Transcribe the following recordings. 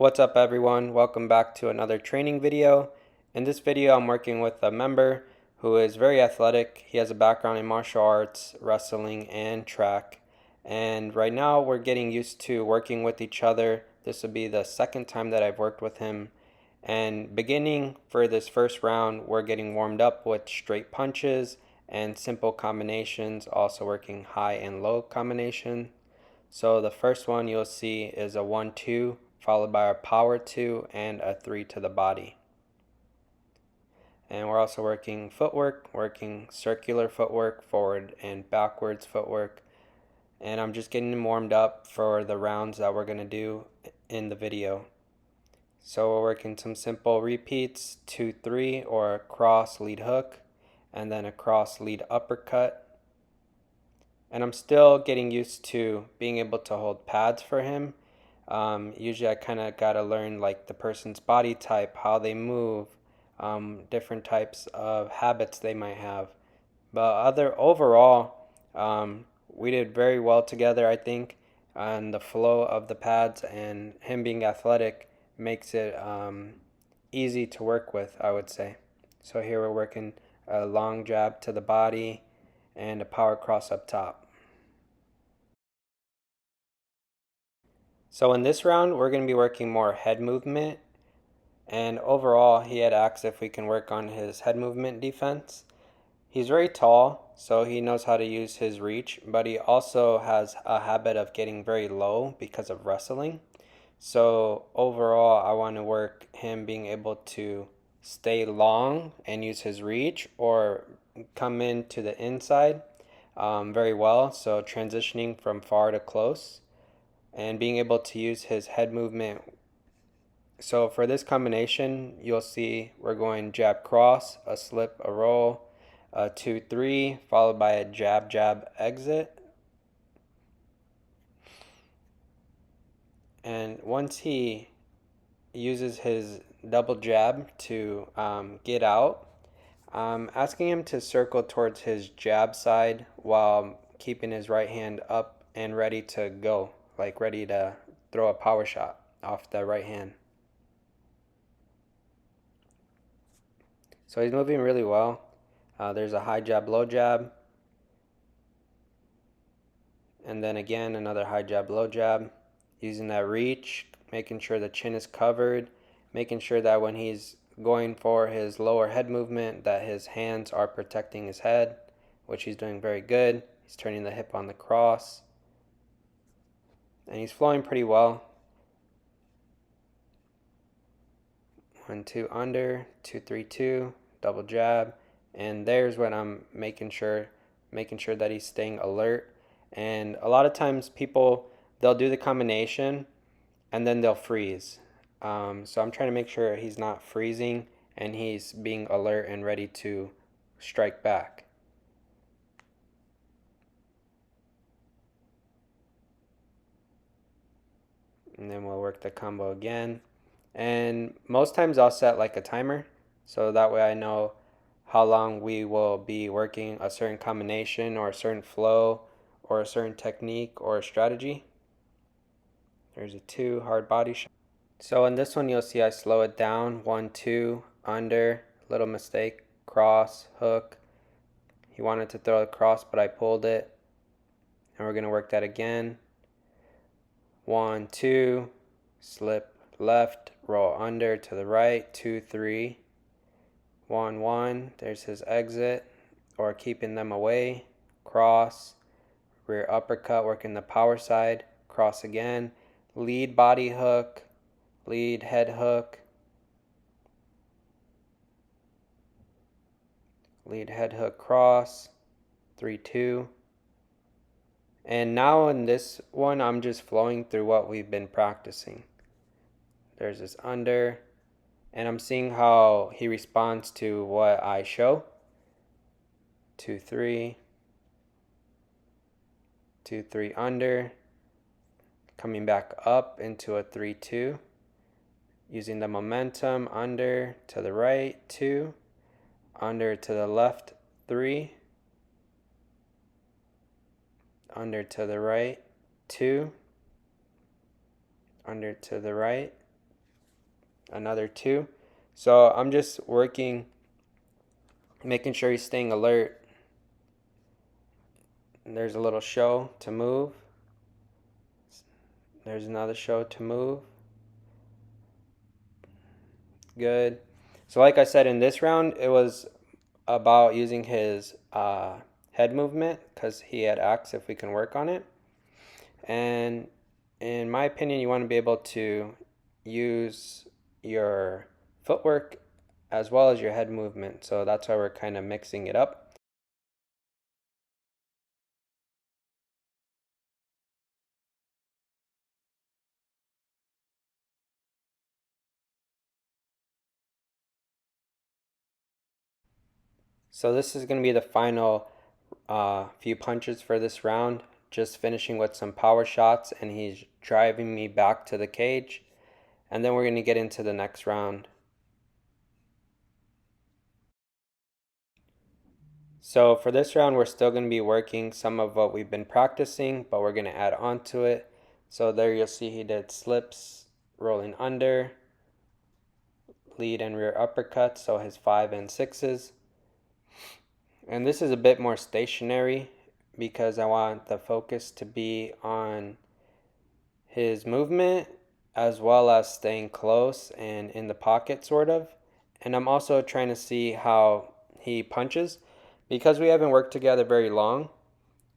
What's up everyone? Welcome back to another training video. In this video I'm working with a member who is very athletic. He has a background in martial arts, wrestling, and track. And right now we're getting used to working with each other. This will be the second time that I've worked with him. And beginning for this first round, we're getting warmed up with straight punches and simple combinations, also working high and low combination. So the first one you'll see is a 1-2 followed by a power 2 and a 3 to the body. And we're also working footwork, working circular footwork, forward and backwards footwork. And I'm just getting them warmed up for the rounds that we're going to do in the video. So we're working some simple repeats, 2-3 or a cross lead hook and then a cross lead uppercut. And I'm still getting used to being able to hold pads for him. Usually I kind of got to learn like the person's body type, how they move, different types of habits they might have. But overall, we did very well together, I think, and the flow of the pads and him being athletic makes it easy to work with, I would say. So here we're working a long jab to the body and a power cross up top. So in this round, we're going to be working more head movement. And overall, he had asked if we can work on his head movement defense. He's very tall, so he knows how to use his reach, but he also has a habit of getting very low because of wrestling. So overall, I want to work him being able to stay long and use his reach or come into the inside very well. So transitioning from far to close and being able to use his head movement. So for this combination, you'll see we're going jab cross, a slip, a roll, a 2-3, followed by a jab jab exit. And once he uses his double jab to get out, I'm asking him to circle towards his jab side while keeping his right hand up and ready to go, like ready to throw a power shot off the right hand. So he's moving really well. There's a high jab, low jab. And then again, another high jab, low jab. Using that reach, making sure the chin is covered, making sure that when he's going for his lower head movement, that his hands are protecting his head, which he's doing very good. He's turning the hip on the cross. And he's flowing pretty well. 1-2 under, 2-3-2, double jab, and there's when I'm making sure that he's staying alert. And a lot of times people, they'll do the combination and then they'll freeze. So I'm trying to make sure he's not freezing and he's being alert and ready to strike back. And then we'll work the combo again. And most times I'll set like a timer, so that way I know how long we will be working a certain combination or a certain flow or a certain technique or a strategy. There's a 2 hard body shot. So in this one you'll see I slow it down, 1-2 under, little mistake, cross, hook. He wanted to throw the cross but I pulled it, and we're going to work that again. 1-2, slip left, roll under to the right, 2-3, 1-1, there's his exit, or keeping them away, cross, rear uppercut, working the power side, cross again, lead body hook, lead head hook, lead head hook cross, 3-2. And now in this one, I'm just flowing through what we've been practicing. There's this under, and I'm seeing how he responds to what I show. 2-3, 2-3 under, coming back up into a 3-2, using the momentum, under to the right, 2, under to the left, 3, under to the right, 2, under to the right, another 2. So I'm just working, making sure he's staying alert. And there's a little show to move. There's another show to move. Good. So like I said, in this round, it was about using his head movement because he had asked if we can work on it. And in my opinion, you want to be able to use your footwork as well as your head movement. So that's why we're kind of mixing it up. So this is going to be the final few punches for this round. Just finishing with some power shots, and he's driving me back to the cage. And then we're going to get into the next round. So for this round, we're still going to be working some of what we've been practicing, but we're going to add on to it. So there you'll see he did slips, rolling under, lead and rear uppercuts, so his 5 and 6s. And this is a bit more stationary because I want the focus to be on his movement as well as staying close and in the pocket, sort of. And I'm also trying to see how he punches. Because we haven't worked together very long,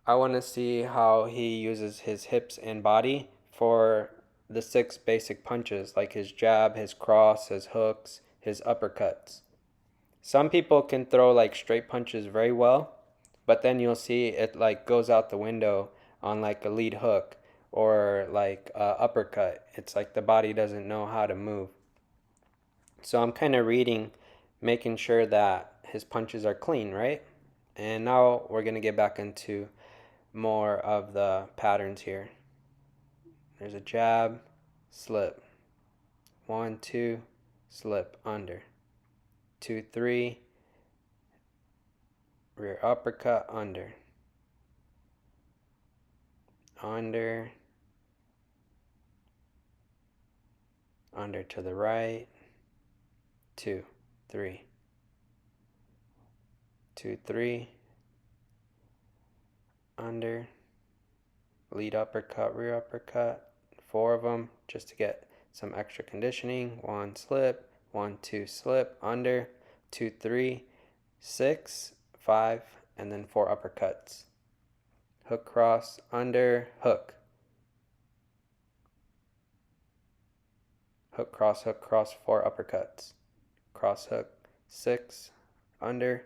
I want to see how he uses his hips and body for the 6 basic punches, like his jab, his cross, his hooks, his uppercuts. Some people can throw like straight punches very well, but then you'll see it like goes out the window on like a lead hook or like a uppercut. It's like the body doesn't know how to move. So I'm kind of reading, making sure that his punches are clean, right? And now we're going to get back into more of the patterns here. There's a jab, slip. 1, 2, slip, under. 2, 3, rear uppercut, under. Under. Under to the right. 2, 3. 2, 3. Under. Lead uppercut, rear uppercut. 4 of them just to get some extra conditioning. 1, slip. 1, 2, slip, under. 2, 3, 6, 5, and then 4 uppercuts. Hook, cross, under, hook. Hook, cross, 4 uppercuts. Cross, hook, 6, under.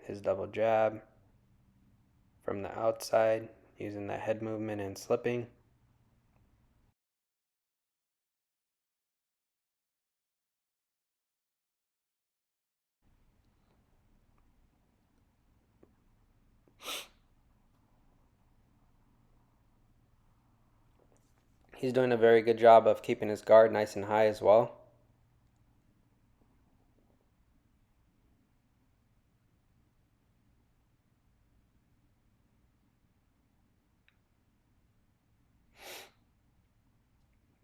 His double jab from the outside, using that head movement and slipping. He's doing a very good job of keeping his guard nice and high as well.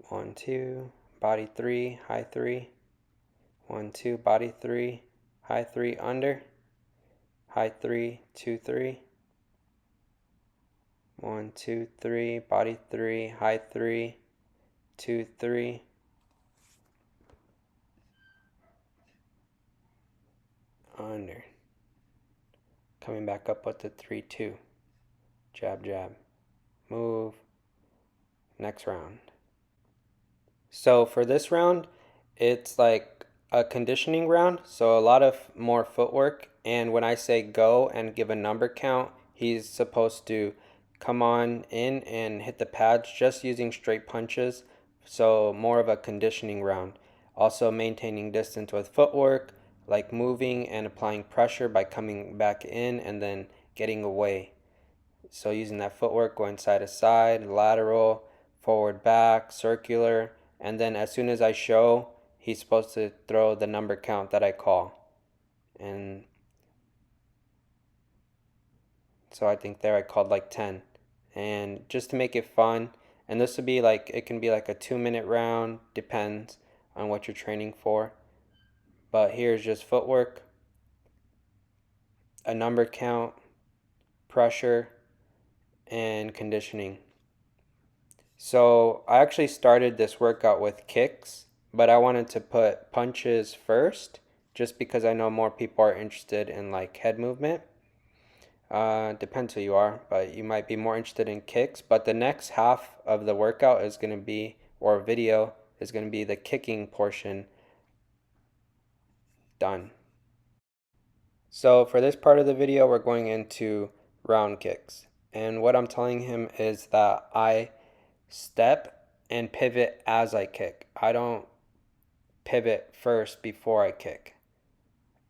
One, two, body 3, high 3. 1, 2, body 3, high 3, under. High 3, 2, 3. 1, 2, 3, body 3, high 3, 2, 3. Under. Coming back up with the 3, 2. Jab, jab. Move. Next round. So for this round, it's like a conditioning round. So a lot of more footwork. And when I say go and give a number count, he's supposed to come on in and hit the pads just using straight punches. So more of a conditioning round. Also maintaining distance with footwork, like moving and applying pressure by coming back in and then getting away. So using that footwork, going side to side, lateral, forward, back, circular, and then as soon as I show, he's supposed to throw the number count that I call. And so I think there I called like 10. And just to make it fun, And this would be like, it can be like a 2-minute round, depends on what you're training for. But here's just footwork, a number count, pressure, and conditioning. So I actually started this workout with kicks, but I wanted to put punches first just because I know more people are interested in like head movement. Depends who you are, but you might be more interested in kicks. But the next half of the workout is going to be, or video, is going to be the kicking portion done. So for this part of the video, we're going into round kicks. And what I'm telling him is that I step and pivot as I kick. I don't pivot first before I kick.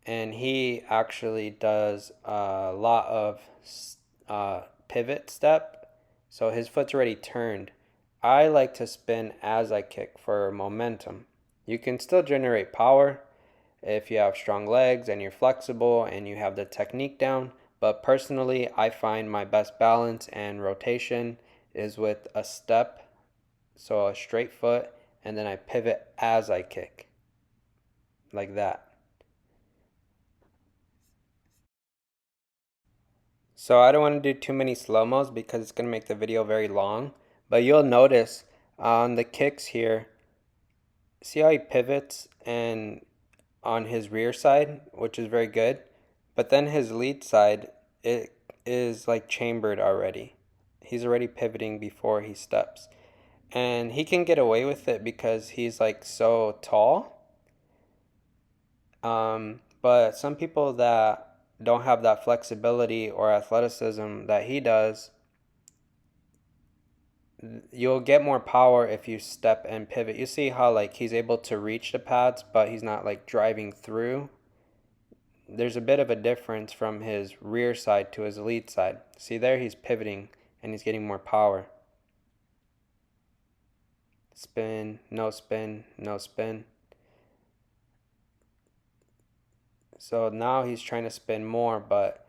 And he actually does a lot of pivot step, so his foot's already turned. I like to spin as I kick for momentum. You can still generate power if you have strong legs and you're flexible and you have the technique down, but personally I find my best balance and rotation is with a step, so a straight foot, and then I pivot as I kick, like that. So I don't want to do too many slow-mos because it's going to make the video very long. But you'll notice on the kicks here, see how he pivots and on his rear side, which is very good. But then his lead side, it is like chambered already. He's already pivoting before he steps. And he can get away with it because he's like so tall. But some people that don't have that flexibility or athleticism that he does, you'll get more power if you step and pivot. You see how like he's able to reach the pads, but he's not like driving through. There's a bit of a difference from his rear side to his lead side. See there, he's pivoting and he's getting more power. Spin, no spin, no spin. So now he's trying to spin more, but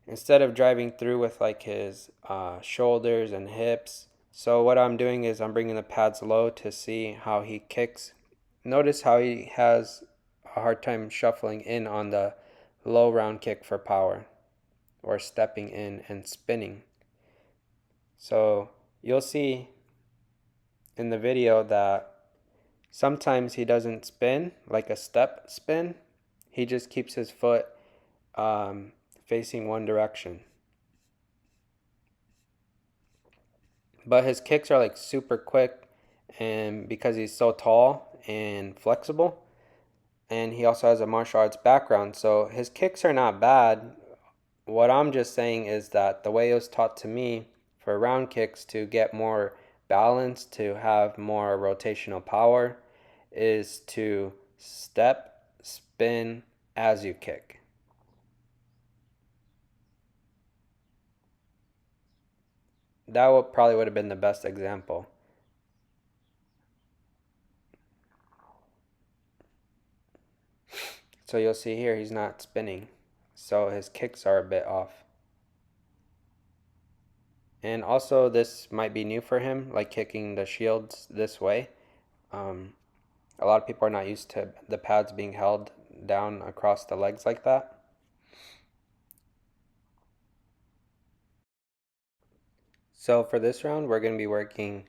instead of driving through with like his shoulders and hips. So what I'm doing is I'm bringing the pads low to see how he kicks. Notice how he has a hard time shuffling in on the low round kick for power, or stepping in and spinning. So you'll see in the video that sometimes he doesn't spin like a step spin. He just keeps his foot facing one direction. But his kicks are like super quick, and because he's so tall and flexible, and he also has a martial arts background, so his kicks are not bad. What I'm just saying is that the way it was taught to me for round kicks to get more balance, to have more rotational power, is to step, spin as you kick. That probably would have been the best example. So you'll see here he's not spinning, so his kicks are a bit off. And also this might be new for him, like kicking the shields this way. A lot of people are not used to the pads being held down across the legs like that. So for this round, we're going to be working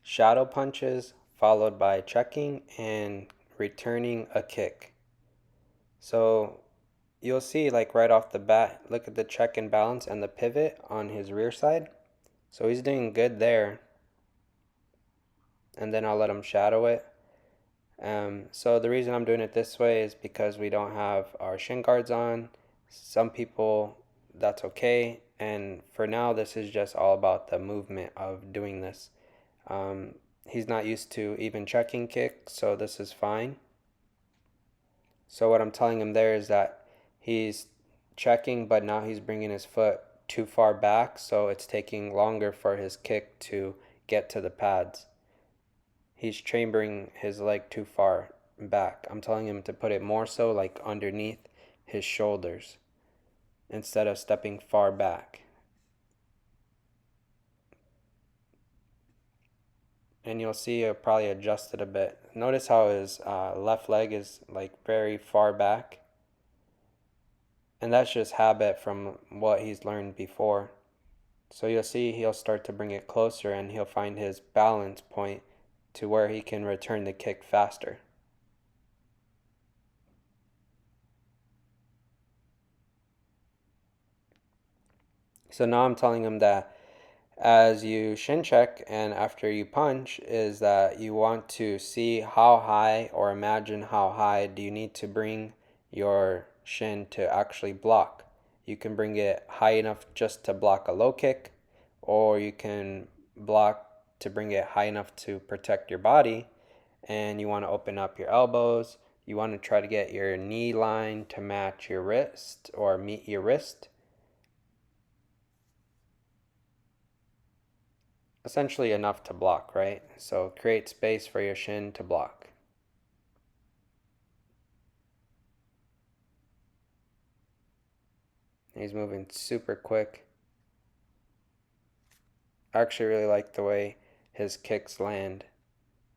shadow punches followed by checking and returning a kick. So you'll see like right off the bat, look at the check and balance and the pivot on his rear side. So he's doing good there. And then I'll let him shadow it. So the reason I'm doing it this way is because we don't have our shin guards on. Some people, that's okay. And for now, this is just all about the movement of doing this. He's not used to even checking kicks, so this is fine. So what I'm telling him there is that he's checking, but now he's bringing his foot too far back, so it's taking longer for his kick to get to the pads. He's chambering his leg too far back. I'm telling him to put it more so like underneath his shoulders instead of stepping far back. and you'll see he'll probably adjust it a bit. Notice how his left leg is like very far back, and that's just habit from what he's learned before. So you'll see he'll start to bring it closer and he'll find his balance point to where he can return the kick faster. So now I'm telling him that as you shin check and after you punch is that you want to see how high or imagine how high do you need to bring your shin to actually block. You can bring it high enough just to block a low kick, or you can block to bring it high enough to protect your body, and you want to open up your elbows. You want to try to get your knee line to match your wrist or meet your wrist. Essentially enough to block, right? So create space for your shin to block. He's moving super quick. I actually really like the way his kicks land.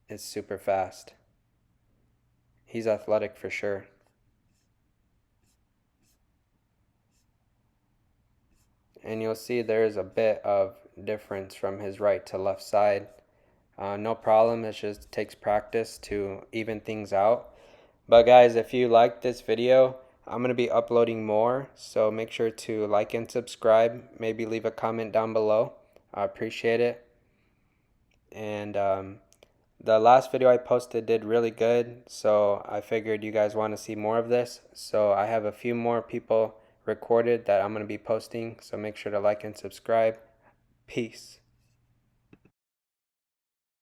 It's super fast. He's athletic for sure. And you'll see there's a bit of difference from his right to left side. No problem, it just takes practice to even things out. But guys, if you like this video, I'm going to be uploading more, so make sure to like and subscribe. Maybe leave a comment down below. I appreciate it. And the last video I posted did really good, so I figured you guys want to see more of this. So I have a few more people recorded that I'm going to be posting, so make sure to like and subscribe. Peace.